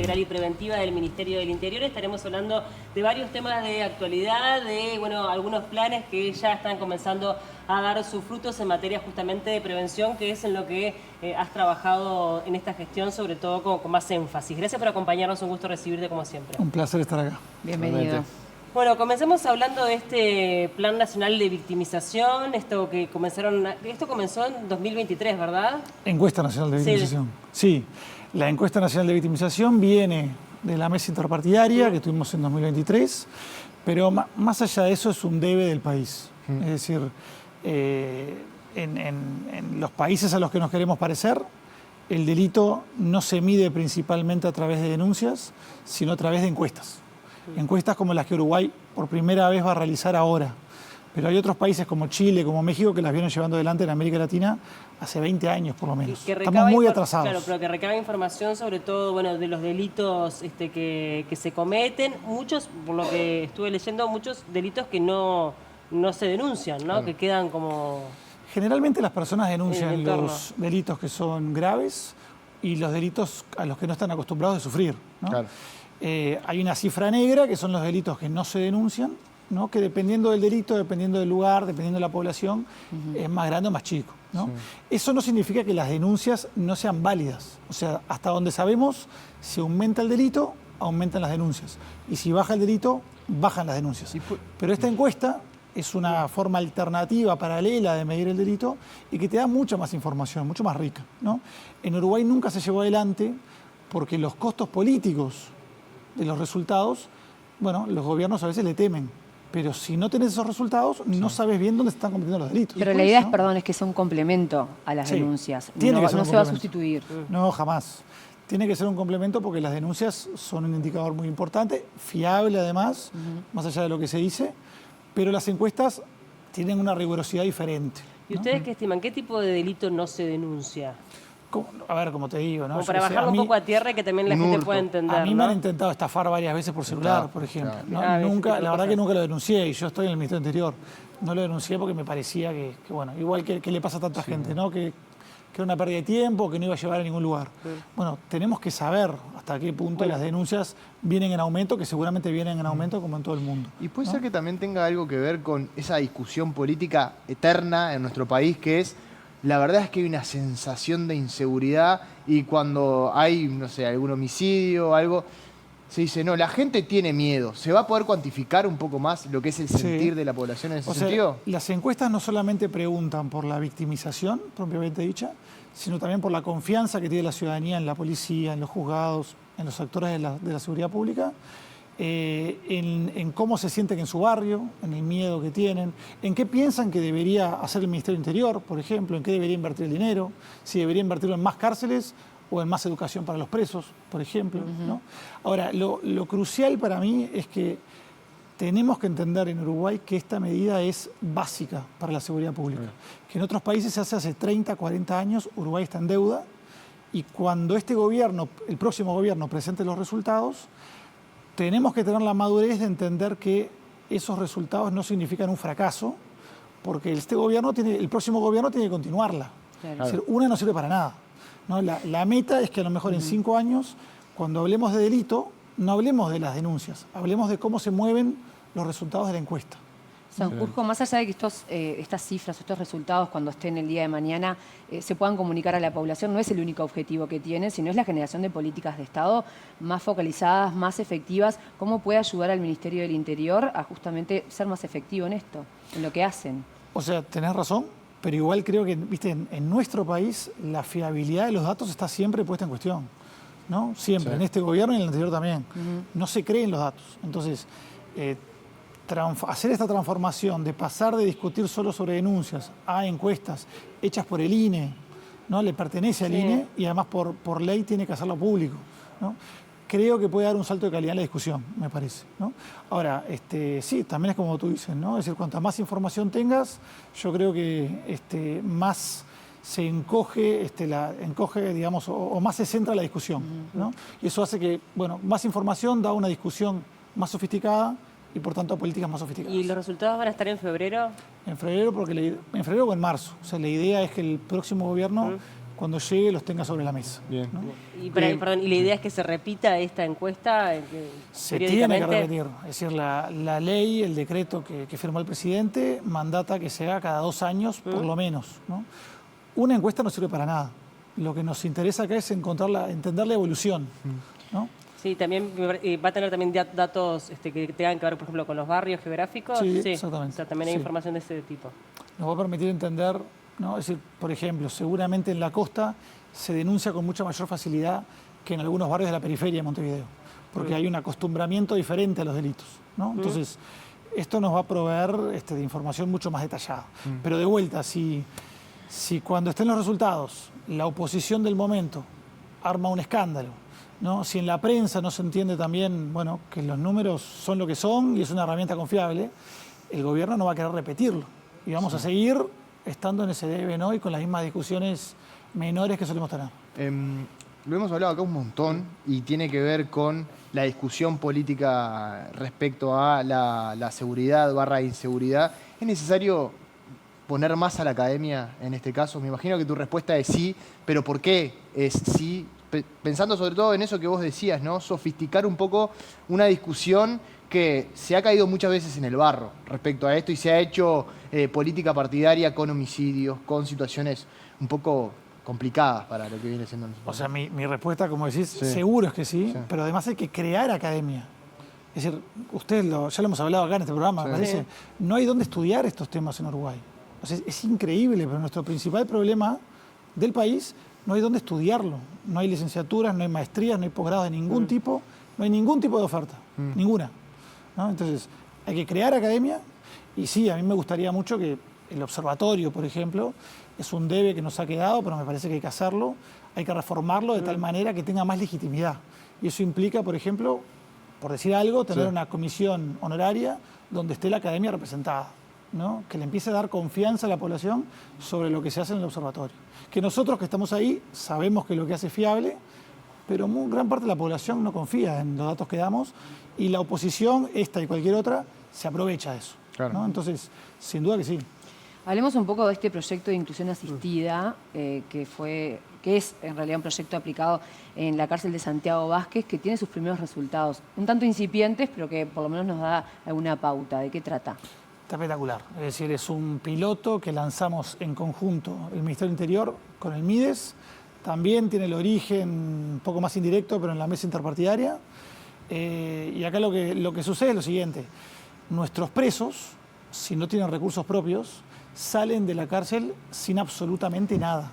Integral y Preventiva del Ministerio del Interior. Estaremos hablando de varios temas de actualidad, de algunos planes que ya están comenzando a dar sus frutos en materia justamente de prevención, que es en lo que has trabajado en esta gestión, sobre todo con más énfasis. Gracias por acompañarnos, un gusto recibirte como siempre. Un placer estar acá. Bienvenido. Bueno, comencemos hablando de este Plan Nacional de Victimización, esto comenzó en 2023, ¿verdad? Encuesta Nacional de Victimización. Sí, la Encuesta Nacional de Victimización viene de la mesa interpartidaria que tuvimos en 2023, pero más allá de eso es un debe del país. Es decir, en los países a los que nos queremos parecer, el delito no se mide principalmente a través de denuncias, sino a través de encuestas. Encuestas como las que Uruguay por primera vez va a realizar ahora. Pero hay otros países como Chile, como México, que las vienen llevando adelante en América Latina hace 20 años por lo menos. Estamos muy atrasados. Claro, pero que recaba información sobre todo de los delitos que se cometen. Muchos, por lo que estuve leyendo, muchos delitos que no se denuncian, ¿no? Claro. Que quedan como... Generalmente las personas denuncian los delitos que son graves y los delitos a los que no están acostumbrados de sufrir, ¿no? Claro. Hay una cifra negra, que son los delitos que no se denuncian, ¿no? Que dependiendo del delito, dependiendo del lugar, dependiendo de la población, es más grande o más chico, ¿no? Sí. Eso no significa que las denuncias no sean válidas. O sea, hasta donde sabemos, si aumenta el delito, aumentan las denuncias. Y si baja el delito, bajan las denuncias. Pero esta encuesta es una forma alternativa, paralela de medir el delito y que te da mucha más información, mucho más rica, ¿no? En Uruguay nunca se llevó adelante porque los costos políticos de los resultados, bueno, los gobiernos a veces le temen, pero si no tenés esos resultados, no sabes bien dónde se están cometiendo los delitos. Pero la idea es, perdón, es que sea un complemento a las denuncias, no se va a sustituir. No, jamás. Tiene que ser un complemento porque las denuncias son un indicador muy importante, fiable además, más allá de lo que se dice, pero las encuestas tienen una rigurosidad diferente. ¿Y ustedes qué estiman? ¿Qué tipo de delito no se denuncia? A ver, como te digo, ¿no? Como para bajarlo un poco a tierra y que también la gente pueda entender. A mí me han intentado estafar varias veces por celular, por ejemplo. ¿No? La verdad que nunca lo denuncié y yo estoy en el Ministerio del Interior. No lo denuncié porque me parecía que bueno, igual que le pasa a tanta gente, ¿no? Que era una pérdida de tiempo, que no iba a llevar a ningún lugar. Bueno, tenemos que saber hasta qué punto las denuncias vienen en aumento, que seguramente vienen en aumento como en todo el mundo. Y puede ser que también tenga algo que ver con esa discusión política eterna en nuestro país, que es, la verdad es que hay una sensación de inseguridad y cuando hay, no sé, algún homicidio o algo, se dice, no, la gente tiene miedo. ¿Se va a poder cuantificar un poco más lo que es el sentir de la población en ese sentido? Las encuestas no solamente preguntan por la victimización, propiamente dicha, sino también por la confianza que tiene la ciudadanía en la policía, en los juzgados, en los actores de la seguridad pública, en cómo se sienten en su barrio, en el miedo que tienen, en qué piensan que debería hacer el Ministerio del Interior, por ejemplo, en qué debería invertir el dinero, si debería invertirlo en más cárceles o en más educación para los presos, por ejemplo, ¿no? Ahora, lo crucial para mí es que tenemos que entender en Uruguay que esta medida es básica para la seguridad pública, que en otros países se hace 30, 40 años, Uruguay está en deuda, y cuando este gobierno, el próximo gobierno, presente los resultados, tenemos que tener la madurez de entender que esos resultados no significan un fracaso, porque el próximo gobierno tiene que continuarla. Claro. Es decir, una no sirve para nada, ¿no? La meta es que a lo mejor en 5 años, cuando hablemos de delito, no hablemos de las denuncias, hablemos de cómo se mueven los resultados de la encuesta. Sanjurjo, más allá de que estas cifras, estos resultados, cuando estén el día de mañana, se puedan comunicar a la población, no es el único objetivo que tienen, sino es la generación de políticas de Estado más focalizadas, más efectivas. ¿Cómo puede ayudar al Ministerio del Interior a justamente ser más efectivo en esto, en lo que hacen? O sea, tenés razón, pero igual creo que, viste, en nuestro país la fiabilidad de los datos está siempre puesta en cuestión, ¿no? Siempre, en este gobierno y en el anterior también. No se creen los datos. Entonces, hacer esta transformación de pasar de discutir solo sobre denuncias a encuestas hechas por el INE, ¿no? Le pertenece al INE y además por ley tiene que hacerlo público, ¿no? Creo que puede dar un salto de calidad en la discusión, me parece, ¿no? Ahora, sí, también es como tú dices, ¿no? Es decir, cuanta más información tengas, yo creo que más se encoge, digamos, o más se centra la discusión, ¿no? Y eso hace que, bueno, más información da una discusión más sofisticada y por tanto políticas más sofisticadas. ¿Y los resultados van a estar en febrero? En febrero o en marzo. O sea, la idea es que el próximo gobierno cuando llegue los tenga sobre la mesa. Bien. ¿no? Y, perdón, ¿y la idea es que se repita esta encuesta Se tiene que repetir. Es decir, la ley, el decreto que firmó el presidente, mandata que se haga cada 2 años, por lo menos, ¿no? Una encuesta no sirve para nada. Lo que nos interesa acá es entender la evolución, ¿no? Sí, también va a tener también datos que tengan que ver, por ejemplo, con los barrios geográficos. Sí, exactamente. O sea, también hay Sí. información de ese tipo. Nos va a permitir entender, ¿no? Es decir, por ejemplo, seguramente en la costa se denuncia con mucha mayor facilidad que en algunos barrios de la periferia de Montevideo, porque hay un acostumbramiento diferente a los delitos, ¿no? Entonces, esto nos va a proveer de información mucho más detallada. Pero de vuelta, si cuando estén los resultados, la oposición del momento arma un escándalo, ¿no? Si en la prensa no se entiende también, bueno, que los números son lo que son y es una herramienta confiable, el gobierno no va a querer repetirlo. Y vamos a seguir estando en ese debe, ¿no? Y con las mismas discusiones menores que solemos tener. Lo hemos hablado acá un montón y tiene que ver con la discusión política respecto a la seguridad / inseguridad. ¿Es necesario poner más a la academia en este caso? Me imagino que tu respuesta es sí, pero ¿por qué es sí? Pensando sobre todo en eso que vos decías, ¿no? Sofisticar un poco una discusión que se ha caído muchas veces en el barro respecto a esto y se ha hecho política partidaria con homicidios, con situaciones un poco complicadas para lo que viene siendo nosotros. O sea, mi respuesta, como decís, seguro es que sí, pero además hay que crear academia. Es decir, ustedes ya lo hemos hablado acá en este programa, me parece, no hay dónde estudiar estos temas en Uruguay. O sea, es increíble, pero nuestro principal problema del país no hay dónde estudiarlo. No hay licenciaturas, no hay maestrías, no hay posgrados de ningún tipo, no hay ningún tipo de oferta, ninguna, ¿no? Entonces, hay que crear academia y sí, a mí me gustaría mucho que el observatorio, por ejemplo, es un debe que nos ha quedado, pero me parece que hay que hacerlo, hay que reformarlo de tal manera que tenga más legitimidad. Y eso implica, por ejemplo, por decir algo, tener una comisión honoraria donde esté la academia representada, ¿no? Que le empiece a dar confianza a la población sobre lo que se hace en el observatorio. Que nosotros que estamos ahí sabemos que lo que hace es fiable, pero gran parte de la población no confía en los datos que damos y la oposición, esta y cualquier otra, se aprovecha de eso, ¿no? Entonces, sin duda que sí. Hablemos un poco de este proyecto de inclusión asistida, que es en realidad un proyecto aplicado en la cárcel de Santiago Vázquez, que tiene sus primeros resultados, un tanto incipientes, pero que por lo menos nos da alguna pauta. ¿De qué trata? Está espectacular. Es decir, es un piloto que lanzamos en conjunto el Ministerio del Interior con el MIDES. También tiene el origen un poco más indirecto, pero en la mesa interpartidaria. Y acá lo que sucede es lo siguiente. Nuestros presos, si no tienen recursos propios, salen de la cárcel sin absolutamente nada.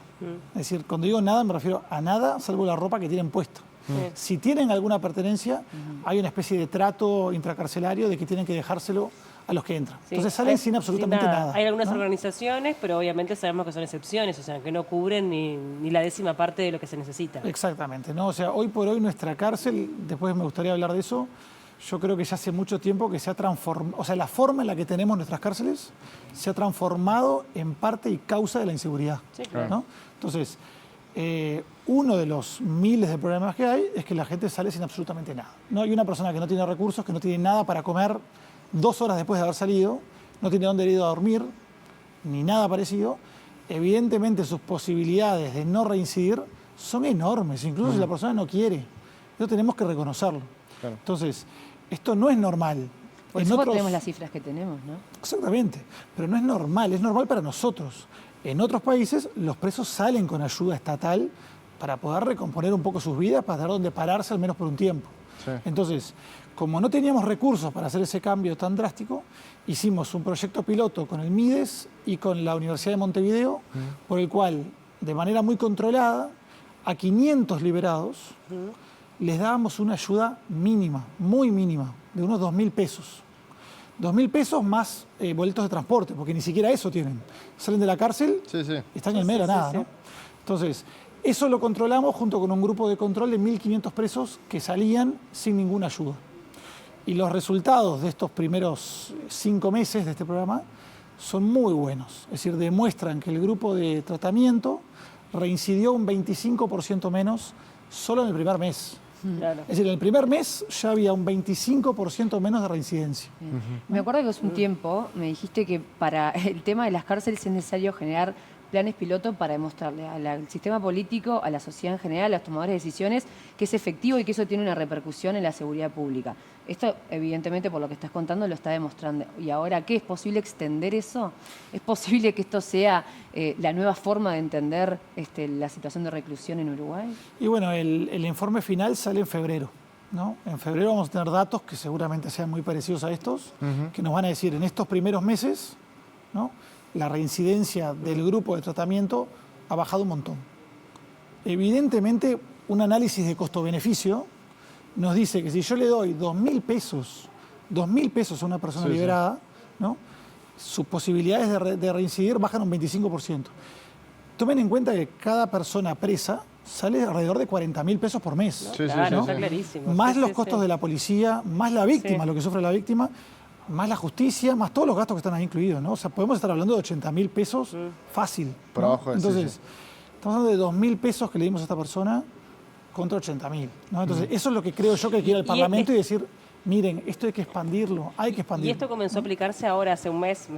Es decir, cuando digo nada me refiero a nada, salvo la ropa que tienen puesta. Si tienen alguna pertenencia, hay una especie de trato intracarcelario de que tienen que dejárselo a los que entran. Sí. Entonces salen sin absolutamente nada. Hay algunas ¿no? organizaciones, pero obviamente sabemos que son excepciones, o sea, que no cubren ni la 10ª parte de lo que se necesita. Exactamente, ¿no? O sea, hoy por hoy nuestra cárcel, después me gustaría hablar de eso, yo creo que ya hace mucho tiempo que se ha transformado, o sea, la forma en la que tenemos nuestras cárceles se ha transformado en parte y causa de la inseguridad. Sí, claro. ¿no? Entonces, uno de los miles de problemas que hay es que la gente sale sin absolutamente nada. ¿No? Hay una persona que no tiene recursos, que no tiene nada para comer 2 horas después de haber salido, no tiene dónde ir a dormir, ni nada parecido. Evidentemente sus posibilidades de no reincidir son enormes, incluso si la persona no quiere. Eso tenemos que reconocerlo. Claro. Entonces, esto no es normal. Por eso tenemos las cifras que tenemos, ¿no? Exactamente, pero no es normal para nosotros. En otros países los presos salen con ayuda estatal para poder recomponer un poco sus vidas, para tener donde pararse al menos por un tiempo. Sí. Entonces, como no teníamos recursos para hacer ese cambio tan drástico, hicimos un proyecto piloto con el MIDES y con la Universidad de Montevideo, por el cual, de manera muy controlada, a 500 liberados les dábamos una ayuda mínima, muy mínima, de unos 2.000 pesos. 2.000 pesos más boletos de transporte, porque ni siquiera eso tienen. Salen de la cárcel y están en el medio de nada, ¿no? Entonces, eso lo controlamos junto con un grupo de control de 1.500 presos que salían sin ninguna ayuda. Y los resultados de estos primeros 5 meses de este programa son muy buenos. Es decir, demuestran que el grupo de tratamiento reincidió un 25% menos solo en el primer mes. Claro. Es decir, en el primer mes ya había un 25% menos de reincidencia. Me acuerdo que hace un tiempo me dijiste que para el tema de las cárceles es necesario generar planes piloto para demostrarle al sistema político, a la sociedad en general, a los tomadores de decisiones, que es efectivo y que eso tiene una repercusión en la seguridad pública. Esto, evidentemente, por lo que estás contando, lo está demostrando. ¿Y ahora qué? ¿Es posible extender eso? ¿Es posible que esto sea la nueva forma de entender la situación de reclusión en Uruguay? Y bueno, el informe final sale en febrero, ¿no? En febrero vamos a tener datos que seguramente sean muy parecidos a estos, que nos van a decir en estos primeros meses, ¿no?, la reincidencia del grupo de tratamiento ha bajado un montón. Evidentemente, un análisis de costo-beneficio nos dice que si yo le doy 2.000 pesos a una persona liberada, ¿no?, sus posibilidades de reincidir bajan un 25%. Tomen en cuenta que cada persona presa sale alrededor de 40.000 pesos por mes. Claro, ¿no? está clarísimo. Más los costos de la policía, más la víctima, lo que sufre la víctima, más la justicia, más todos los gastos que están ahí incluidos, ¿no? O sea, podemos estar hablando de 80.000 pesos fácil, ¿no? Por abajo de Entonces, estamos hablando de 2.000 pesos que le dimos a esta persona contra 80.000, ¿no? Entonces, eso es lo que creo yo que hay que ir al Parlamento y decir, miren, esto hay que expandirlo, hay que expandirlo. Y esto comenzó a aplicarse ahora, hace un mes,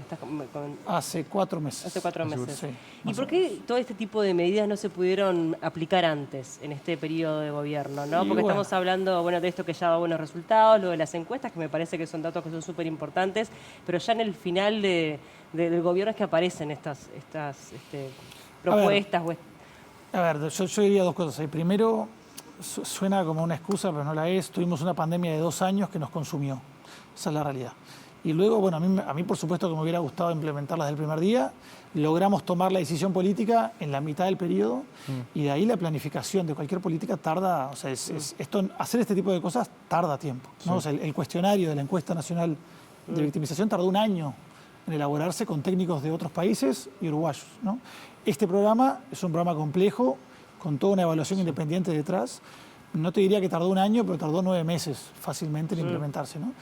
Hace 4 meses. hace 4 meses. Sí, ¿Y más por o qué todo este tipo de medidas no se pudieron aplicar antes, en este periodo de gobierno, ¿no? Y Porque bueno. estamos hablando, bueno, de esto que ya da buenos resultados, lo de las encuestas, que me parece que son datos que son súper importantes, pero ya en el final del gobierno es que aparecen estas propuestas. A ver, yo diría dos cosas ahí. Primero, suena como una excusa, pero no la es. Tuvimos una pandemia de 2 años que nos consumió. Esa es la realidad. Y luego, bueno, a mí por supuesto que me hubiera gustado implementarlas del primer día. Logramos tomar la decisión política en la mitad del periodo y de ahí la planificación de cualquier política tarda, o sea, hacer este tipo de cosas tarda tiempo, ¿no? O sea, el cuestionario de la encuesta nacional de victimización tardó 1 año en elaborarse con técnicos de otros países y uruguayos, ¿no? Este programa es un programa complejo, con toda una evaluación independiente detrás. No te diría que tardó 1 año, pero tardó 9 meses fácilmente en implementarse, ¿no?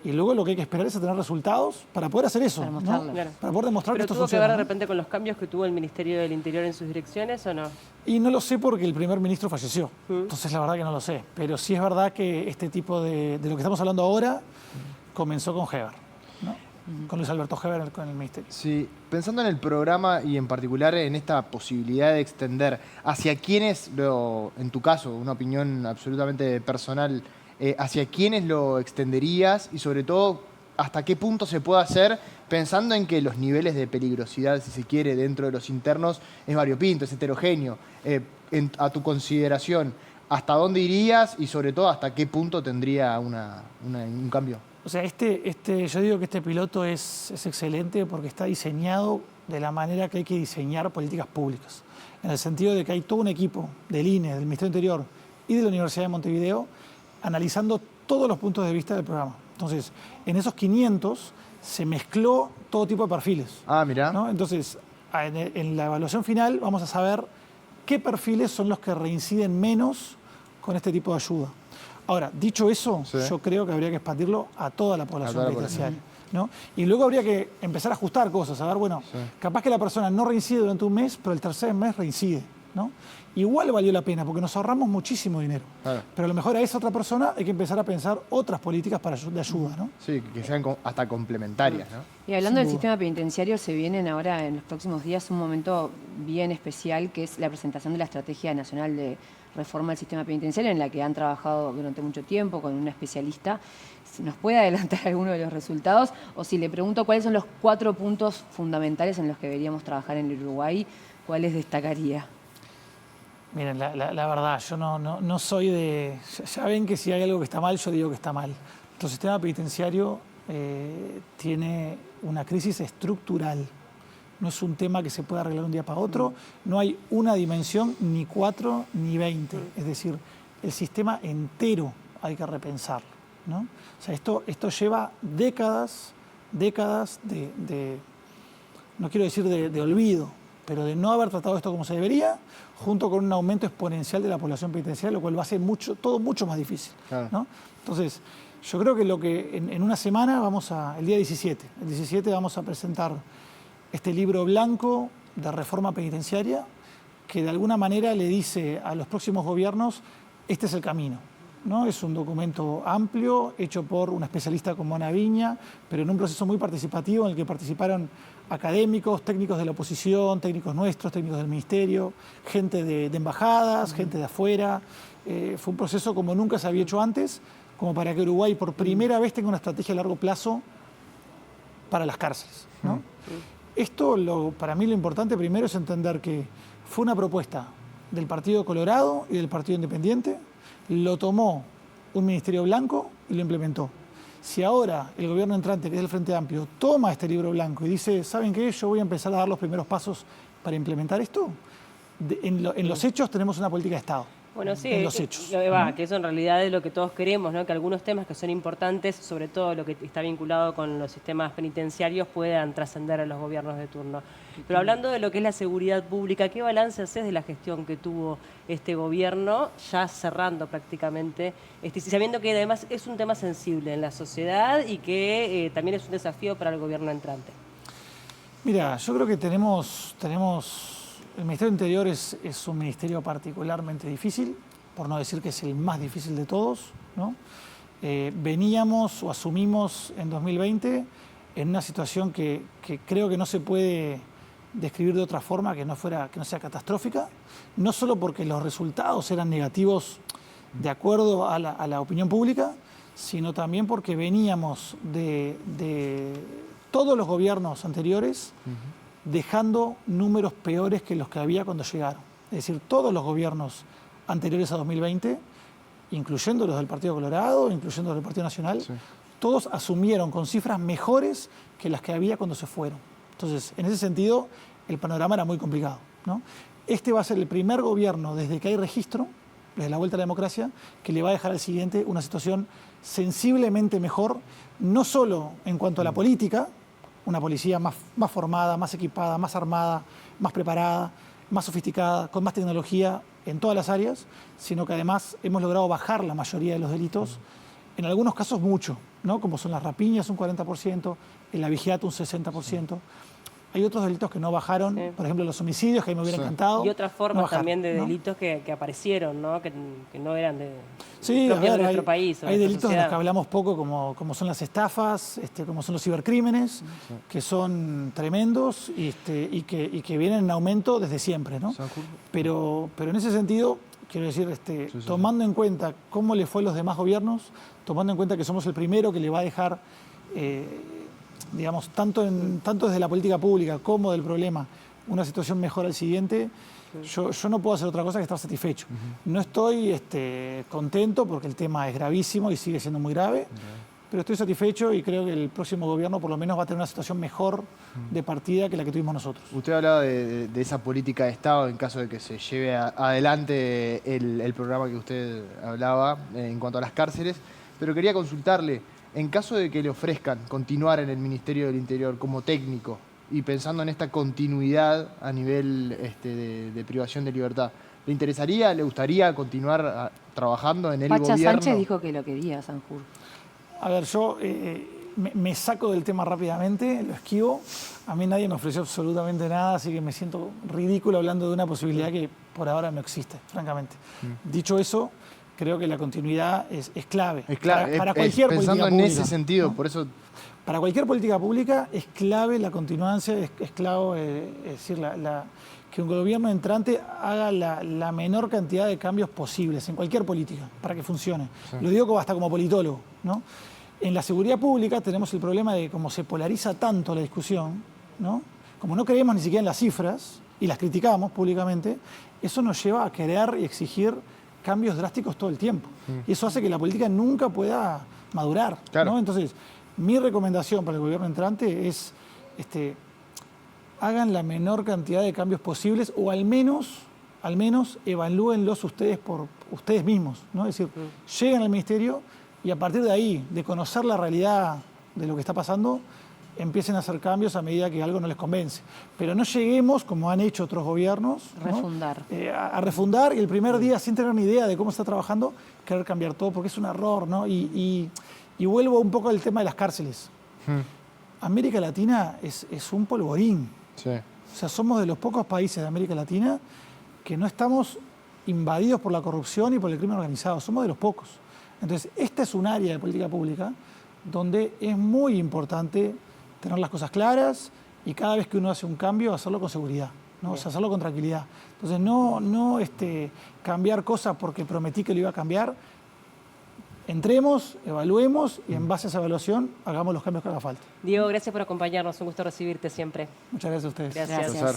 Y luego lo que hay que esperar es a tener resultados para poder hacer eso, Para ¿no? mostrarlo. Claro. Para poder demostrar ¿Pero que esto tuvo que funciona, ver de ¿no? repente con los cambios que tuvo el Ministerio del Interior en sus direcciones o no? Y no lo sé porque el primer ministro falleció, entonces la verdad que no lo sé. Pero sí es verdad que este tipo de lo que estamos hablando ahora comenzó con Heber, ¿no? Con Luis Alberto Heber con el ministerio. Sí, pensando en el programa y en particular en esta posibilidad de extender, ¿hacia quiénes, en tu caso, una opinión absolutamente personal, hacia quiénes lo extenderías y sobre todo hasta qué punto se puede hacer pensando en que los niveles de peligrosidad, si se quiere, dentro de los internos es variopinto, es heterogéneo? A tu consideración, ¿hasta dónde irías y sobre todo hasta qué punto tendría un cambio? O sea, yo digo que este piloto es excelente porque está diseñado de la manera que hay que diseñar políticas públicas. En el sentido de que hay todo un equipo del INE, del Ministerio del Interior y de la Universidad de Montevideo analizando todos los puntos de vista del programa. Entonces, en esos 500 se mezcló todo tipo de perfiles. Ah, mirá. ¿No? Entonces, en la evaluación final vamos a saber qué perfiles son los que reinciden menos con este tipo de ayuda. Ahora, dicho eso, yo creo que habría que expandirlo a toda la población penitenciaria, ¿no? Y luego habría que empezar a ajustar cosas, a ver, bueno, capaz que la persona no reincide durante un mes, pero el tercer mes reincide, ¿no? Igual valió la pena, porque nos ahorramos muchísimo dinero. Claro. Pero a lo mejor a esa otra persona hay que empezar a pensar otras políticas de ayuda, ¿no? Sí, que sean hasta complementarias, ¿no? Y hablando del sistema penitenciario, se vienen ahora en los próximos días un momento bien especial, que es la presentación de la Estrategia Nacional de Reforma del Sistema Penitenciario, en la que han trabajado durante mucho tiempo con una especialista. Si nos puede adelantar alguno de los resultados, o si le pregunto cuáles son los 4 puntos fundamentales en los que deberíamos trabajar en el Uruguay, ¿cuáles destacaría? Miren, la verdad, yo no soy de... Ya ven que si hay algo que está mal, yo digo que está mal. Nuestro sistema penitenciario tiene una crisis estructural. No es un tema que se pueda arreglar un día para otro. No hay una dimensión, ni 4 ni 20. Es decir, el sistema entero hay que repensarlo, ¿no? O sea, esto lleva décadas de no quiero decir de olvido, pero de no haber tratado esto como se debería, junto con un aumento exponencial de la población penitenciaria, lo cual va a hacer todo mucho más difícil, ¿no? Entonces, yo creo que en una semana el día 17, el 17 vamos a presentar este libro blanco de reforma penitenciaria que de alguna manera le dice a los próximos gobiernos, este es el camino, ¿no? Es un documento amplio, hecho por una especialista como Ana Viña, pero en un proceso muy participativo en el que participaron académicos, técnicos de la oposición, técnicos nuestros, técnicos del ministerio, gente de embajadas, gente de afuera. Fue un proceso como nunca se había hecho antes, como para que Uruguay por primera vez tenga una estrategia a largo plazo para las cárceles, ¿no? Esto, para mí lo importante primero es entender que fue una propuesta del Partido Colorado y del Partido Independiente, lo tomó un ministerio blanco y lo implementó. Si ahora el gobierno entrante, que es el Frente Amplio, toma este libro blanco y dice, ¿saben qué? Yo voy a empezar a dar los primeros pasos para implementar esto, en los hechos tenemos una política de Estado. Bueno, sí, en los hechos. Que eso en realidad es lo que todos queremos, ¿no? Que algunos temas que son importantes, sobre todo lo que está vinculado con los sistemas penitenciarios, puedan trascender a los gobiernos de turno. Pero hablando de lo que es la seguridad pública, ¿qué balance haces de la gestión que tuvo este gobierno, ya cerrando prácticamente, sabiendo que además es un tema sensible en la sociedad y que también es un desafío para el gobierno entrante? Mira, yo creo que tenemos el Ministerio del Interior es un ministerio particularmente difícil, por no decir que es el más difícil de todos, ¿no? Veníamos o asumimos en 2020 en una situación que creo que no se puede describir de otra forma que no sea catastrófica, no solo porque los resultados eran negativos de acuerdo a la opinión pública, sino también porque veníamos de todos los gobiernos anteriores dejando números peores que los que había cuando llegaron. Es decir, todos los gobiernos anteriores a 2020, incluyendo los del Partido Colorado, incluyendo los del Partido Nacional, sí, todos asumieron con cifras mejores que las que había cuando se fueron. Entonces, en ese sentido, el panorama era muy complicado, ¿no? Este va a ser el primer gobierno desde que hay registro, desde la vuelta a la democracia, que le va a dejar al siguiente una situación sensiblemente mejor, no solo en cuanto a la política, una policía más formada, más equipada, más armada, más preparada, más sofisticada, con más tecnología en todas las áreas, sino que además hemos logrado bajar la mayoría de los delitos, en algunos casos mucho, ¿no? Como son las rapiñas un 40%, el abigeato un 60%. Hay otros delitos que no bajaron, sí, por ejemplo los homicidios, que a mí me hubiera encantado. Y otras formas no bajaron, también de ¿no? delitos que aparecieron, ¿no? Que no eran sí, propios de nuestro hay, país. Hay delitos de los que hablamos poco, como son las estafas, como son los cibercrímenes, sí, que son tremendos y que vienen en aumento desde siempre, ¿no? Pero en ese sentido, quiero decir, tomando en cuenta cómo le fue a los demás gobiernos, tomando en cuenta que somos el primero que le va a dejar, digamos, tanto desde la política pública como del problema, una situación mejor al siguiente, yo no puedo hacer otra cosa que estar satisfecho. No estoy contento porque el tema es gravísimo y sigue siendo muy grave, pero estoy satisfecho y creo que el próximo gobierno por lo menos va a tener una situación mejor de partida que la que tuvimos nosotros. Usted hablaba de esa política de Estado en caso de que se lleve adelante el programa que usted hablaba en cuanto a las cárceles, pero quería consultarle, en caso de que le ofrezcan continuar en el Ministerio del Interior como técnico y pensando en esta continuidad a nivel de privación de libertad, ¿le interesaría, le gustaría continuar trabajando en el Pacha gobierno? Sánchez dijo que lo quería, Sanjur. A ver, yo me saco del tema rápidamente, lo esquivo. A mí nadie me ofreció absolutamente nada, así que me siento ridículo hablando de una posibilidad que por ahora no existe, francamente. Dicho eso, creo que la continuidad es clave. Es clave, para cualquier política pensando en pública, ese sentido, ¿no? por eso... Para cualquier política pública es clave la continuancia, es clave es decir, que un gobierno entrante haga la menor cantidad de cambios posibles en cualquier política para que funcione. Sí. Lo digo hasta como politólogo, ¿no? En la seguridad pública tenemos el problema de cómo se polariza tanto la discusión, ¿no? Como no creemos ni siquiera en las cifras y las criticamos públicamente, eso nos lleva a querer y exigir cambios drásticos todo el tiempo. Y eso hace que la política nunca pueda madurar, claro, ¿no? Entonces, mi recomendación para el gobierno entrante es hagan la menor cantidad de cambios posibles o al menos evalúenlos ustedes por ustedes mismos, ¿no? Es decir, lleguen al ministerio y a partir de ahí, de conocer la realidad de lo que está pasando, empiecen a hacer cambios a medida que algo no les convence. Pero no lleguemos, como han hecho otros gobiernos, refundar, ¿no? A refundar y el primer día, sin tener ni idea de cómo está trabajando, querer cambiar todo, porque es un error, ¿no? Y vuelvo un poco al tema de las cárceles. América Latina es un polvorín. Sí. O sea, somos de los pocos países de América Latina que no estamos invadidos por la corrupción y por el crimen organizado. Somos de los pocos. Entonces, esta es un área de política pública donde es muy importante tener las cosas claras y cada vez que uno hace un cambio, hacerlo con seguridad, ¿no? O sea, hacerlo con tranquilidad. Entonces, no cambiar cosas porque prometí que lo iba a cambiar. Entremos, evaluemos y en base a esa evaluación hagamos los cambios que haga falta. Diego, gracias por acompañarnos. Un gusto recibirte siempre. Muchas gracias a ustedes. Gracias. Profesor.